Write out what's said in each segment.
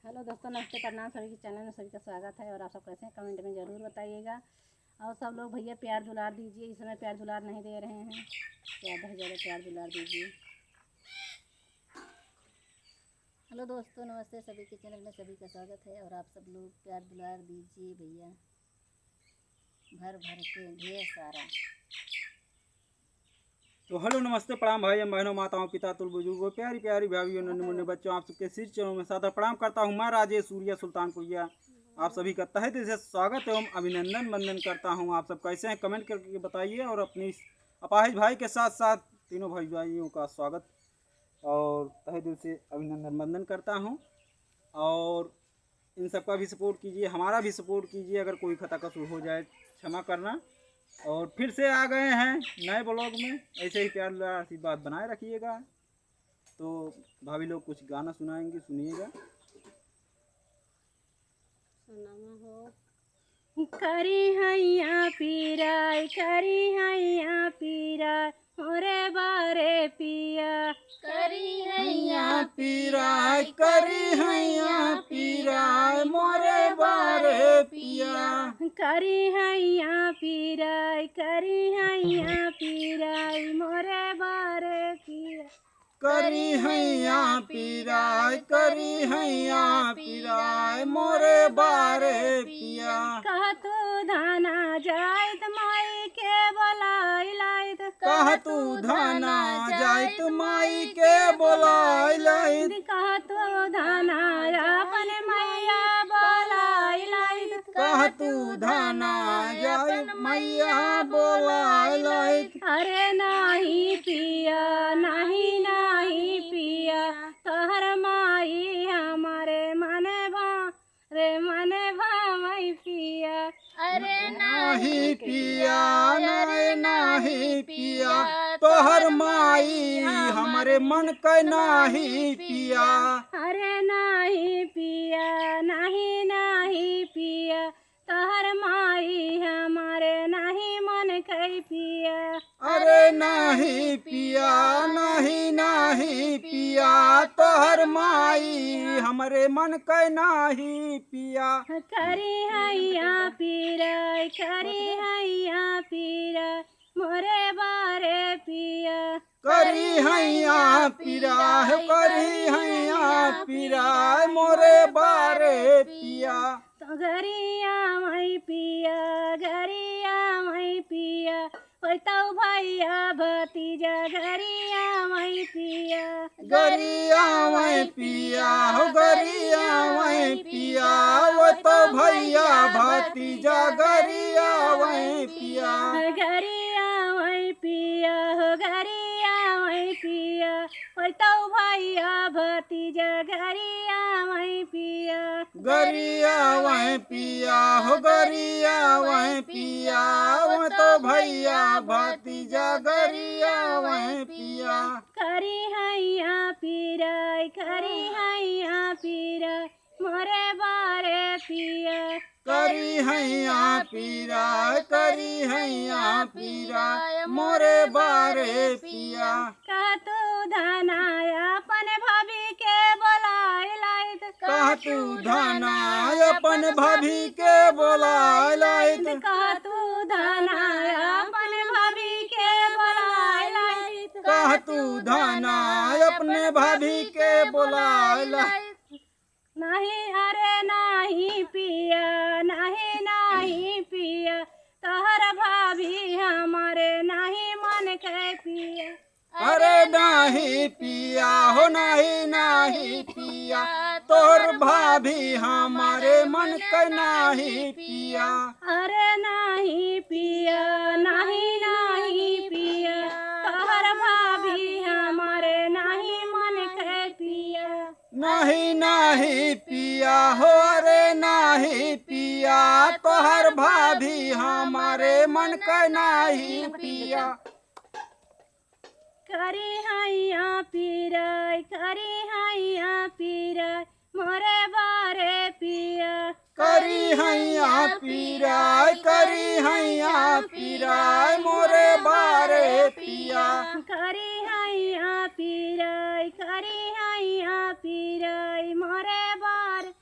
Hello दोस्तों, नमस्ते, प्रणाम। सभी के चैनल में सभी का स्वागत है। और आप सब कैसे हैं कमेंट में ज़रूर बताइएगा। और सब लोग भैया प्यार दुलार दीजिए। इस समय प्यार दुलार नहीं दे रहे हैं, ज़्यादा से ज़्यादा प्यार दुलार दीजिए। हेलो दोस्तों, नमस्ते, सभी के चैनल में सभी का स्वागत है। और आप सब लोग प्यार दुलार दीजिए भैया, भर भर के ढेर सारा। तो हेलो, नमस्ते, प्रणाम भाई बहनों, माताओं, पिता, तुल बुजुर्गों, प्यारी प्यारी भाइयों, नन्हे मुन्ने बच्चों, आप सबके सिर चरणों में सादर प्रणाम करता हूँ। मैं राजेश सूर्या सुल्तानपुरिया आप सभी का तहे दिल से स्वागत एवं अभिनंदन वंदन करता हूँ। आप सब कैसे हैं कमेंट करके बताइए। और अपनी अपाहिज भाई के साथ साथ तीनों भाइयों का स्वागत और तहे दिल से अभिनंदन वंदन करता हूँ। और इन सबका भी सपोर्ट कीजिए, हमारा भी सपोर्ट कीजिए। अगर कोई खता कसूर हो जाए क्षमा करना। और फिर से आ गए हैं नए ब्लॉग में। ऐसे ही प्यार आशीर्वाद बनाए रखिएगा। तो भाभी लोग कुछ गाना सुनाएंगे, सुनिएगा। करी हैया पीराय, करी हैया पीराय, मोरे बारे पिया। करी हैया पीराय, करी हैया पीराय, मोरे बारे पिया। करी हैया पीराय, करी हैया पीराय, मोरे बारे पिया। करी हैया पीराय, करी हैया पीराय, मोरे बारे पिया। कह तू धाना जाइत माई के बोलाई लाइत, कह तू धाना जाइत माई के बोलाई लाइत। कह तू धाना अपन मैया बोलाई लाइत, कह तू धाना जाइत मैया बोलाई लाइत। अरे नाही पिया, नाही नाही पिया, तोहर माई हमारे मने भा रे मने भाई पिया। अरे नाही पिया, नहीं नाही पिया, तोहर माई हमारे मन के नाही पिया। अरे नाही पिया, नहीं नाही पिया, तोहर माई हमारे नहीं मन के पिया। अरे नाही पिया, नहीं नाही पिया, तोहर माई हमरे मन के नाही पिया। करी हैया पीराय, करी हैया पीराय, मोरे बारे पिया। करी हैया पीराय, करी हैया पीराय, मोरे बारे पिया। तो गरिया मई पिया, गरिया मई पिया, तो भैया भतीजा गरिया मई पिया। गरिया वही पिया हो, गरिया वही पिया, वो तो भैया भतीजा गरिया वही पिया। गरिया मई पिया हो, गरिया मई पिया, तो भैया भतीजा गरिया मई पिया। गरिया वही पिया हो, गरिया वही पिया, वो तो भैया भतीजा गरिया वही पिया। करी हैया पीराय, करी हैया पीराय, मोरे बारे पिया। करी हैया पीराय, करी हैया पीराय, मोरे बारे पिया। कह तू धाना अपन भाभी के बोलाई लाइत, कह तू धाना अपन भाभी के बोलाई लाइत। कह तू धाना अपन भाभी के बोलाई लाइत, कह तू धाना अपने भाभी के बोलाई लाइत। नहीं अरे नहीं पिया, नहीं नहीं पिया, तोहर भाभी हमारे नहीं मन के पिया। अरे नहीं पिया हो, नहीं नहीं पिया, तोर भाभी हमारे मन के नहीं पिया। अरे नहीं पिया, नहीं नहीं पिया, तोहर भाभी हमारे नहीं मन के पिया। नहीं नहीं पिया हो, अरे नहीं पिया, तोहर भाभी हमारे मन के नहीं पिया। करी हैया पीराय, करी हैया पीराय, मोरे बारे पिया। करी हैया पीराय, करी हैया पीराय, मोरे बारे पिया। करी हैया पीराय, करी हैया पीराय, मोरे बारे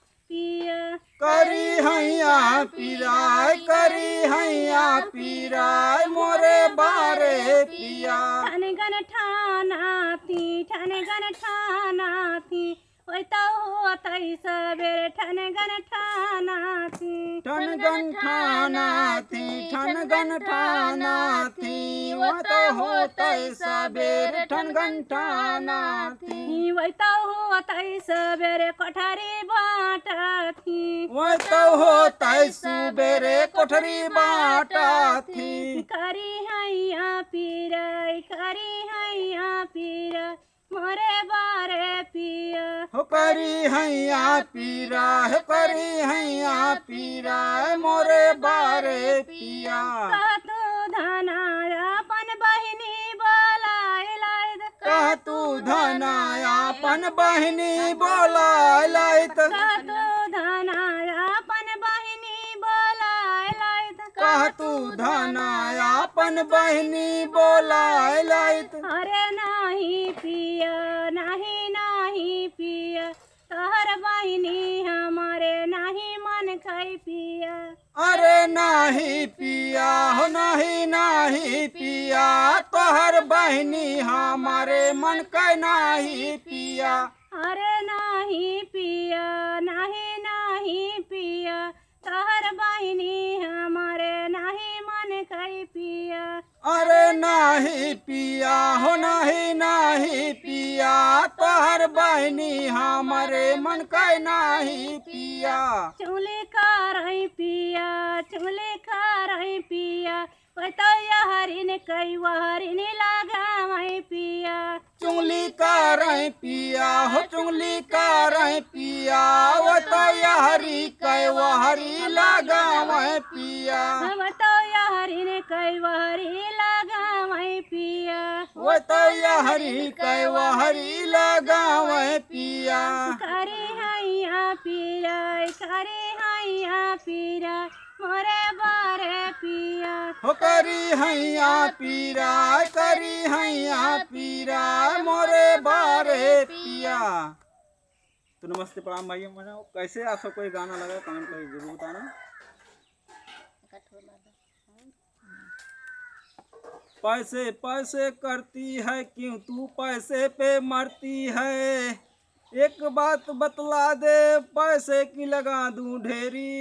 हैया पीराय करी हैया पीराय मोरे बारे पिया ठनगन ठानाती ठनगन ठानाती ओय तो होतै सबेरे ठनगन ठानाती ठनगन ठानाथी ठनगन ठानाथी वो तो होतै सबेर ठनगन ठानाथी ओय तो होतै सबेरे कोठरी बाटथी वो तो होतै सुबेरे कोठरी बाटथी करी हैया पीराय मोरे बारे पिया हो करी हैया पीरा है करी हैया पीरा मोरे बारे पिया कह तू धनायापन बहिनी बोलाय कह तू धनायापन बहिनी बोलाय कह तू धनायापन बहिनी बोलाय कह तू धनायापन बहिनी बोलाय अरे नाही पिया तोहर बहिनी हमारे नाही मन खाई पिया अरे नाही पिया हो नाही पिया तोहर बहिनी हमारे मन का नाही पिया अरे नाही पिया तोहर बहिनी हमारे नाही मन खाई पिया अरे नाही पिया हो नाही पिया तोहर बहिनी हमारे मन का नहीं पिया चुली खारई पिया बताया हरिन कई हरिन लगावई पिया चुंगली का रही पिया हो चुंगली का रही पिया वो तो हरी कई वो हरी लगावे पिया बताया हरिन कई हरी लगावई पिया वो तो हरी कई वो हरी लगावे पिया करे हैया पीरा मोरे बारे पिया हो करी हैया पीरा मोरे बारे पिया। तो नमस्ते प्रणाम भाइयों बहनों, कैसे आप सबको ये गाना लगा कमेंट करके जरूर बताना। पैसे पैसे करती है क्यों तू पैसे पे मरती है, एक बात बतला दे पैसे की लगा दूं ढेरी,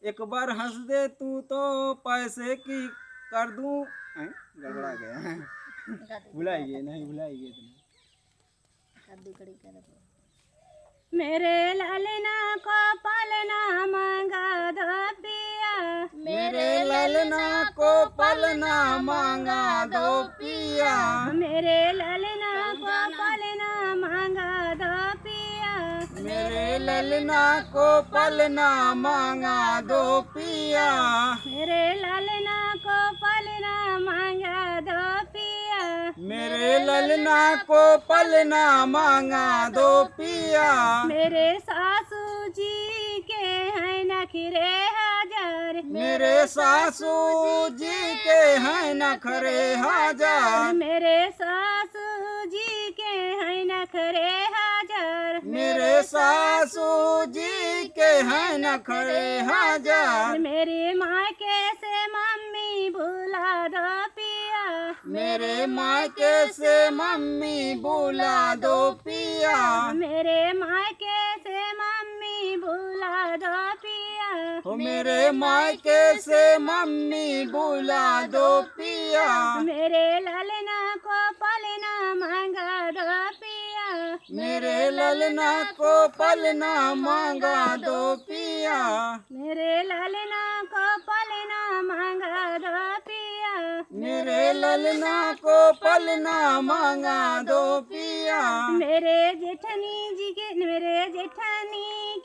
एक बार हंस दे तू तो पैसे की कर दूं। गड़बड़ा गया भुलाइए नहीं भुलाइए मेरे लालना को पालना मांगा दो पिया मेरे ललना को पलना मांगा दो पिया मेरे लालना को पालना मांगा दो पिया मेरे ललना को पलना मांगा दो पिया मेरे लालना को पालना मांगा दो पिया मेरे ललना को पलना मांगा दो पिया मेरे सासू जी के हैं नखरे हजार मेरे सासू जी के हैं नखरे हजार मेरे सासू जी के हैं नखरे हजार मेरे सासू जी के हैं नखरे हजार मेरी माँ कैसे मम्मी भुला दो पिया मेरे मायके से मम्मी बुला दो पिया मेरे माँ कैसे मम्मी भुला दो पिया हो मेरे मायके से मम्मी बुला दो पिया मेरे ललना को पलना मांगा दो पिया मेरे ललना को पलना मांगा दो पिया मेरे ललना को पलना मांगा दो पिया मेरे ललना को पलना मांगा दो पिया मेरे जेठनी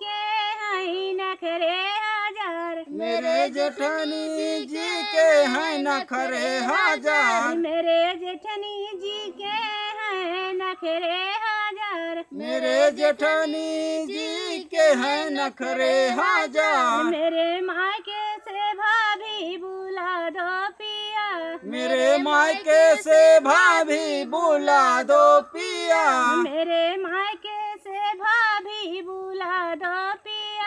के हैं नखरे हजार मेरे जेठानी जी के हैं नखरे हजार मेरे जेठनी जी के हैं नखरे हजार मेरे जेठानी जी के हैं नखरे हजार मेरे मायके से भाभी बुला दो पिया मेरे मायके से भाभी बुला दो पिया मेरे मायके से भाभी बुला दो पिया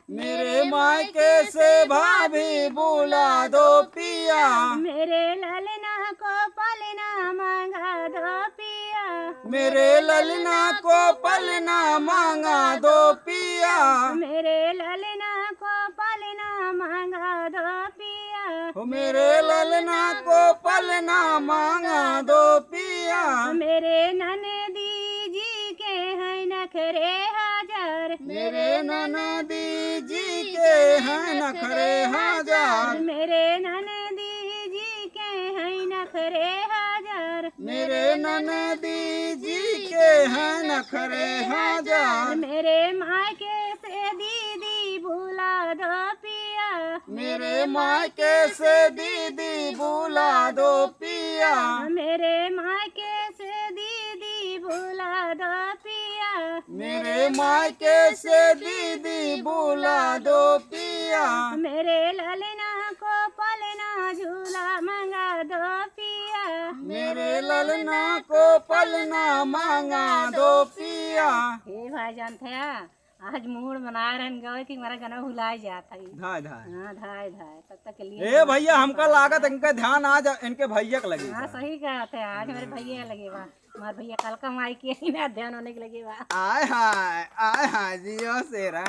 मेरे मायके से भाभी बुला दो पिया, मेरे ललना को पलना मांगा दो पिया, मेरे ललना को पलना मांगा दो पिया, मेरे ललना को पलना मांगा दो पिया, हो मेरे ललना को पलना मांगा दो पिया, मेरे ननदी जी के हैं नखरे हजार, मेरे ननदी जी के हैं नखरे हजार, मेरे ननदी जी के हैं नखरे हजार, मेरे ननदी जी के हैं नखरे हजार, मेरे मायके से दीदी बुला दो पिया, मेरे मायके से दीदी बुला दो पिया, मेरे मायके से दीदी बुला दो पिया, मेरे मायके से दीदी बुला दो पिया, मेरे ललना को पलना झूला मंगा दो पिया, मेरे ललना को पलना मांगा दो पिया। हे भाईजान थे आज मूड बना रहे गए कि मेरा गाना भुला जाता है। धाय धाय हाँ धाय धाय तब तक के लिए ए भैया हमका लागत इनका ध्यान आज इनके भैया के लगे। हाँ सही कहा थे आज मेरे भैया लगे बा, हमारे भैया कल का माई के ही ना ध्यान होने के लगे बा। आय हाय जियो सेरा।